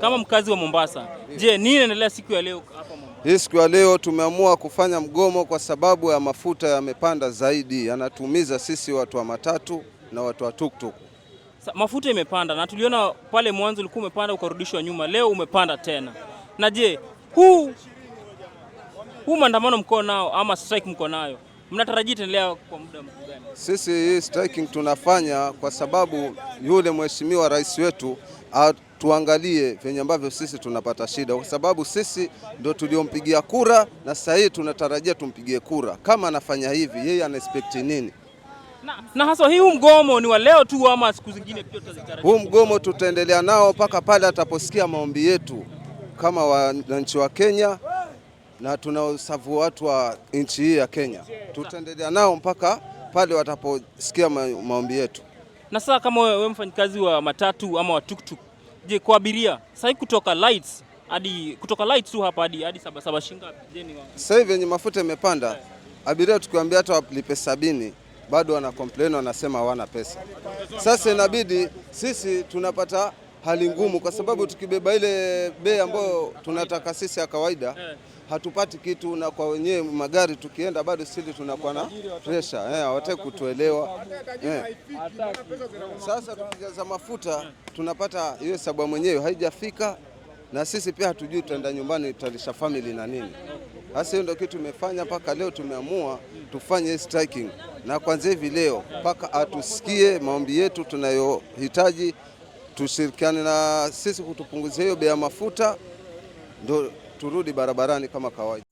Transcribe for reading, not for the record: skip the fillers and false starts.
kama mkazi wa Mombasa, je, nini inaendelea siku ya leo hapa Mombasa? Hii siku ya leo tumeamua kufanya mgomo kwa sababu ya mafuta yamepanda zaidi, yanatumiza sisi watu wa matatu na watu wa tuktuk. Mafuta imepanda na tuliona pale mwanzo ulikuwa umepanda ukarudishwa nyuma, leo umepanda tena. Na je, huu maandamano mko nao ama strike mko nayo, mnatarajia itaendelea kwa muda gani? Sisi hii striking tunafanya kwa sababu yule mheshimiwa rais wetu tuangalie venye ambavyo sisi tunapata shida, kwa sababu sisi ndio tuliompigia kura na sasa hivi tunatarajia tumpigie kura. Kama anafanya hivi, yeye ana expect nini? Na hasa huu mgomo ni wa leo tu ama siku zingine pia tutazitarajia? Huu mgomo tutaendelea nao mpaka pale ataposikia maombi yetu kama wananchi wa Kenya na tunaosavu watu wa nchi hii ya Kenya. Tutaendelea nao mpaka pale wataposikia maombi yetu. Na sasa kama wewe mfanyikazi wa matatu ama wa tuktuk, je, kwa abiria sasa kutoka lights tu hapa hadi Sabasaba shingapi? Je, ni sasa hivi yenye mafuta imepanda, abiria tukiwaambia hata walipe 70 bado wana complain, wanasema hawana pesa. Sasa inabidi sisi tunapata hali ngumu, kwa sababu tukibeba ile bei ambayo tunataka sisi ya kawaida hatupati kitu, na kwa wenyewe magari tukienda bado sisi tunakuwa na pressure, hawataki kutuelewa. Sasa tukijaza mafuta tunapata hiyo sababu mwenyewe haijafika, na sisi pia hatujui tutaenda nyumbani tutalisha family na nini. Sasa hiyo ndio kitu tumefanya mpaka leo, tumeamua tufanye striking, na kwanza hivi leo mpaka atusikie maombi yetu tunayohitaji, tushirikiane na sisi kutupunguzia hiyo bei ya mafuta, ndio turudi barabarani kama kawaida.